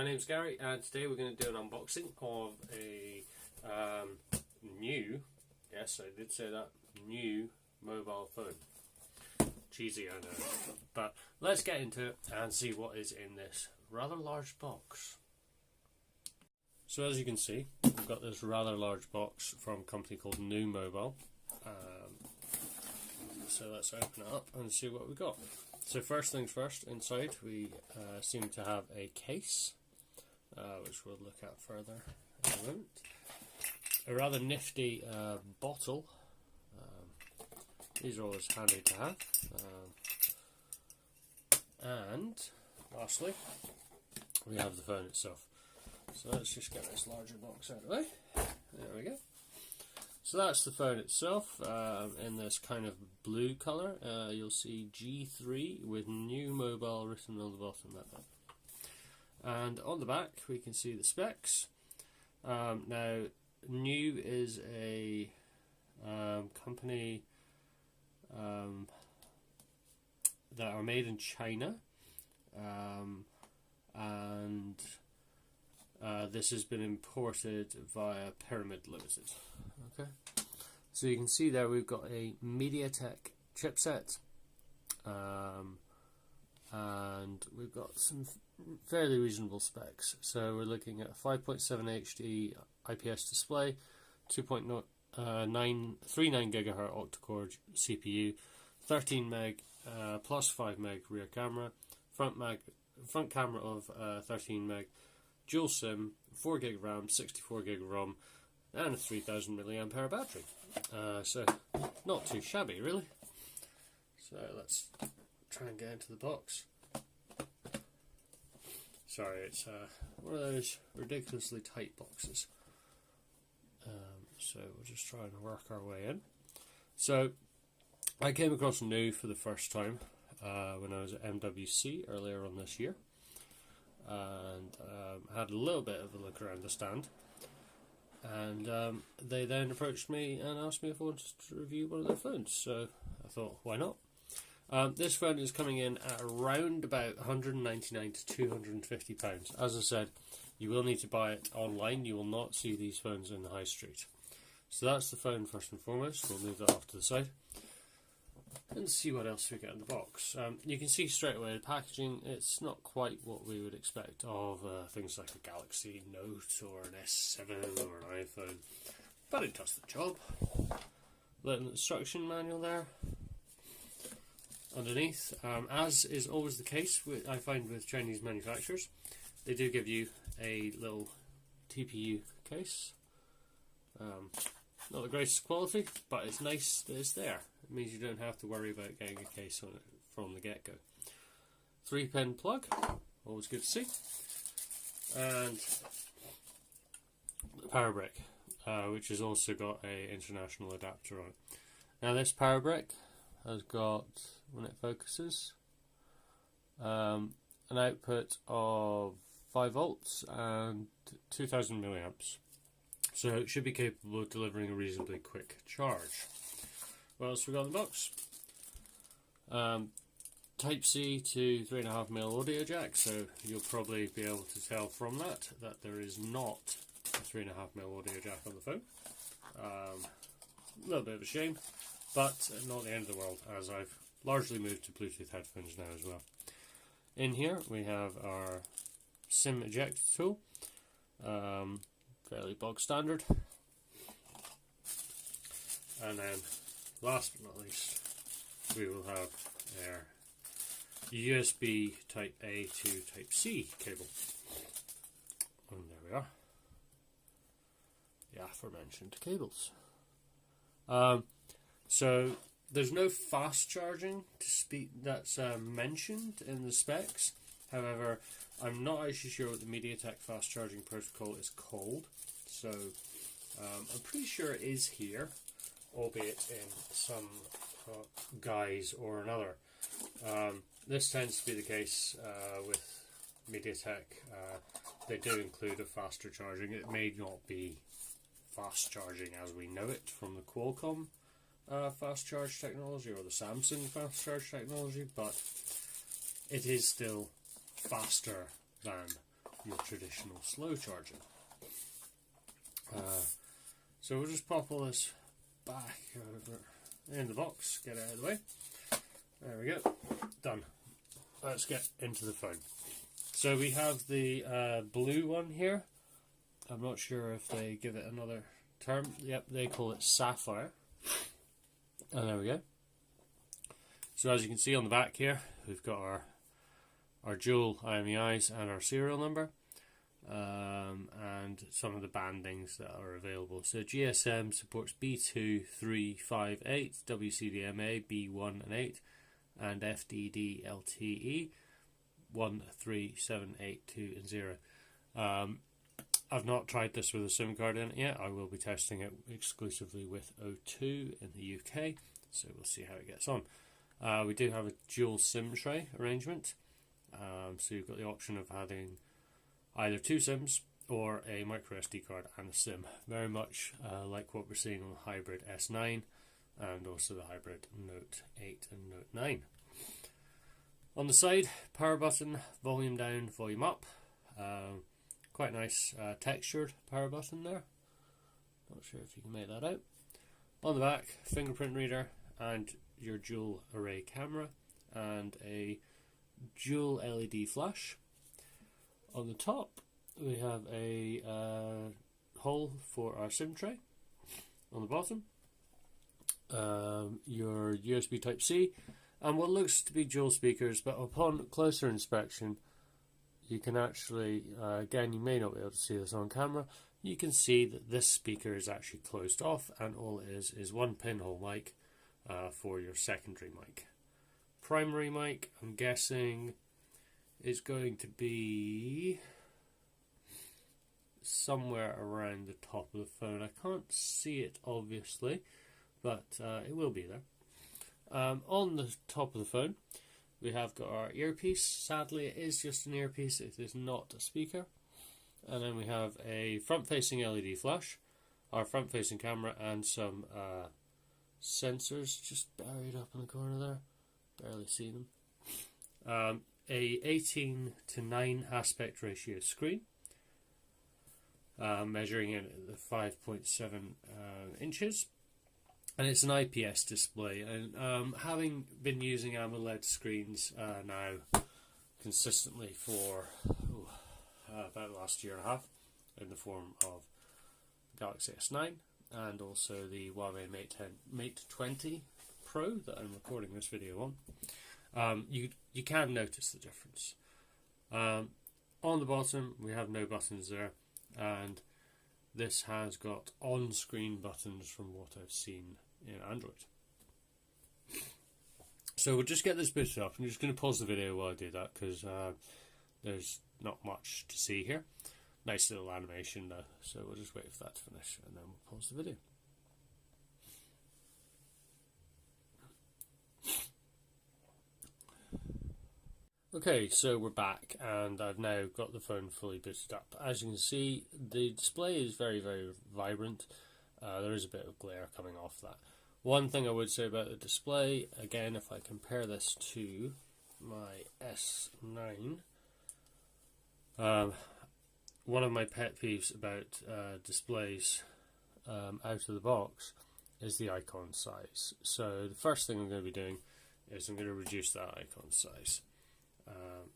my name's Gary, and today we're going to do an unboxing of a new, yes I did say that, new mobile phone. Cheesy, I know, but let's get into it and see what is in this rather large box. So as you can see, we've got this rather large box from a company called Nuu Mobile. So let's open it up and see what we got. So first things first, inside we seem to have a case, which we'll look at further in a moment. A rather nifty bottle. These are always handy to have. And lastly, we have the phone itself. So let's just get this larger box out of the way. There we go. So that's the phone itself, in this kind of blue colour. You'll see G3 with Nuu Mobile written on the bottom like that. And on the back we can see the specs. Now Nuu is a company that are made in China, and this has been imported via Pyramid Limited. Okay, so you can see there we've got a MediaTek chipset, and we've got some fairly reasonable specs. So we're looking at a 5.7 HD IPS display, 2.39 GHz octa-core CPU, 13 meg plus 5 meg rear camera, front camera of 13 meg, dual SIM, 4 gig RAM, 64 gig ROM, and a 3000 mAh battery. So not too shabby really. So let's try and get into the box. Sorry, it's one of those ridiculously tight boxes. So we'll just try and work our way in. So I came across Nuu for the first time when I was at MWC earlier on this year, and had a little bit of a look around the stand, and they then approached me and asked me if I wanted to review one of their phones. So I thought, why not? This phone is coming in at around about £199 to £250. As I said, you will need to buy it online. You will not see these phones in the high street. So that's the phone first and foremost. We'll move that off to the side and see what else we get in the box. You can see straight away the packaging. It's not quite what we would expect of things like a Galaxy Note or an S7 or an iPhone, but it does the job. Little instruction manual there underneath. As is always the case, I find with Chinese manufacturers, they do give you a little TPU case. Not the greatest quality, but it's nice that it's there. It means you don't have to worry about getting a case on it from the get-go. 3-pin plug, always good to see. And the power brick, which has also got an international adapter on it. Now this power brick has got, when it focuses, an output of 5 volts and 2000 milliamps. So it should be capable of delivering a reasonably quick charge. What else we got in the box? Type-C to 3.5mm audio jack, so you'll probably be able to tell from that there is not a 3.5mm audio jack on the phone. A little bit of a shame, but not the end of the world, as I've largely moved to Bluetooth headphones now as well. In here we have our SIM ejector tool, fairly bog standard, and then last but not least we will have our USB type A to type C cable, and there we are, the aforementioned cables. So there's no fast charging to speak that's mentioned in the specs. However, I'm not actually sure what the MediaTek fast charging protocol is called, so I'm pretty sure it is here, albeit in some guise or another. This tends to be the case with MediaTek. They do include a faster charging. It may not be fast charging as we know it from the Qualcomm fast charge technology or the Samsung fast charge technology, but it is still faster than your traditional slow charging. So we'll just pop all this back over in the box, get it out of the way. There we go, done. Let's get into the phone. So we have the blue one here. I'm not sure if they give it another term. Yep, they call it Sapphire. And there we go. So as you can see on the back here, we've got our dual IMEIs and our serial number, and some of the bandings that are available. So GSM supports B2, 3, 5, 8, WCDMA B1 and 8, and FDD LTE 1, 3, 7, 8, 2 and 0. I've not tried this with a SIM card in it yet. I will be testing it exclusively with O2 in the UK, so we'll see how it gets on. We do have a dual SIM tray arrangement, so you've got the option of having either 2 SIMs or a micro SD card and a SIM, very much like what we're seeing on the hybrid S9 and also the hybrid Note 8 and Note 9. On the side, power button, volume down, volume up. Quite nice textured power button there. Not sure if you can make that out. On the back, fingerprint reader and your dual array camera and a dual LED flash. On the top, we have a hole for our SIM tray. On the bottom, your USB Type-C and what looks to be dual speakers, but upon closer inspection you can actually, again you may not be able to see this on camera, you can see that this speaker is actually closed off and all it is one pinhole mic for your secondary mic. Primary mic, I'm guessing, is going to be somewhere around the top of the phone. I can't see it obviously, but it will be there. On the top of the phone we have got our earpiece. Sadly it is just an earpiece, it is not a speaker. And then we have a front-facing LED flash, our front-facing camera, and some sensors just buried up in the corner there. Barely see them. A 18:9 aspect ratio screen, measuring in at the 5.7 inches, and it's an IPS display. And having been using AMOLED screens now consistently for about the last year and a half, in the form of Galaxy S9 and also the Huawei Mate 20 Pro that I'm recording this video on, you can notice the difference. On the bottom we have no buttons there, and this has got on-screen buttons from what I've seen in Android. So we'll just get this booted up. I'm just going to pause the video while I do that because there's not much to see here. Nice little animation though, so we'll just wait for that to finish and then we'll pause the video. Okay, so we're back and I've now got the phone fully booted up. As you can see, the display is very, very vibrant. There is a bit of glare coming off that. One thing I would say about the display, again, if I compare this to my S9, one of my pet peeves about displays out of the box is the icon size. So the first thing I'm going to be doing is I'm going to reduce that icon size.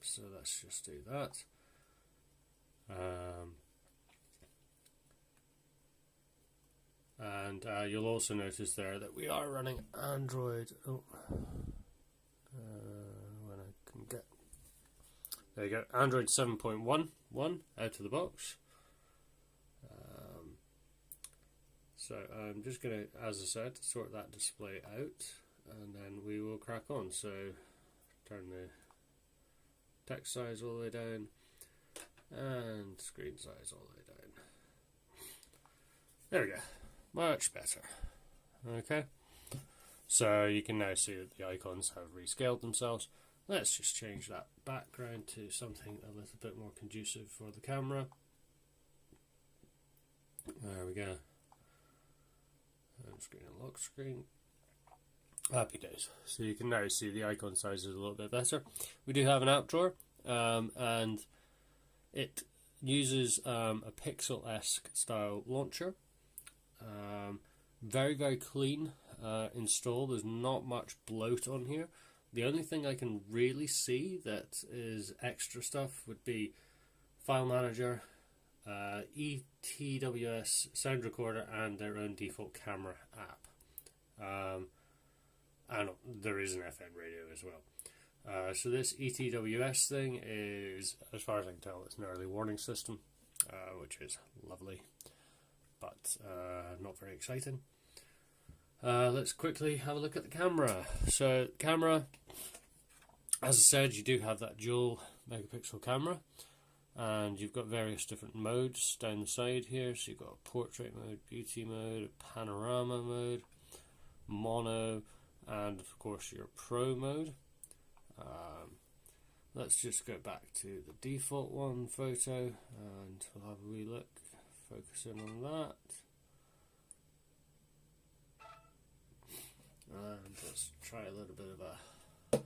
So let's just do that. And you'll also notice there that we are running Android. When I can get, there you go, Android 7.11 out of the box. So I'm just going to, as I said, sort that display out, and then we will crack on. So turn the text size all the way down and screen size all the way down. There we go, much better. Okay, so you can now see that the icons have rescaled themselves. Let's just change that background to something a little bit more conducive for the camera. There we go. Home screen and lock screen. Happy days. So you can now see the icon size is a little bit better. We do have an app drawer, and it uses a Pixel-esque style launcher. Very, very clean install. There's not much bloat on here. The only thing I can really see that is extra stuff would be file manager, ETWS sound recorder, and their own default camera app. And there is an FM radio as well. So this ETWS thing is, as far as I can tell, it's an early warning system, which is lovely, but not very exciting. Let's quickly have a look at the camera. So camera, as I said, you do have that dual megapixel camera, and you've got various different modes down the side here. So you've got a portrait mode, beauty mode, a panorama mode, mono, and of course your pro mode. Let's just go back to the default one, photo, and we'll have a wee look, focus in on that. And let's try a little bit of a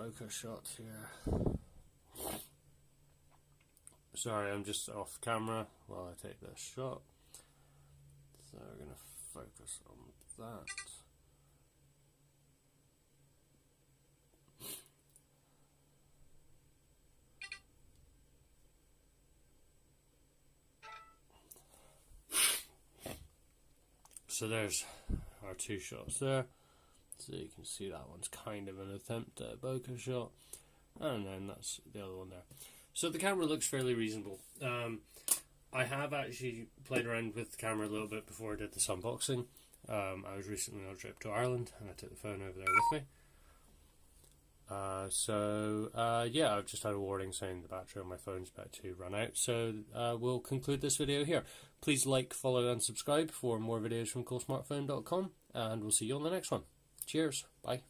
bokeh shot here. Sorry, I'm just off camera while I take this shot. So we're going to focus on that. So there's our two shots there. So you can see that one's kind of an attempt at a bokeh shot, and then that's the other one there. So the camera looks fairly reasonable. I have actually played around with the camera a little bit before I did this unboxing. I was recently on a trip to Ireland and I took the phone over there with me. Yeah, I've just had a warning saying the battery on my phone's about to run out. So we'll conclude this video here. Please like, follow and subscribe for more videos from coolsmartphone.com, and we'll see you on the next one. Cheers. Bye.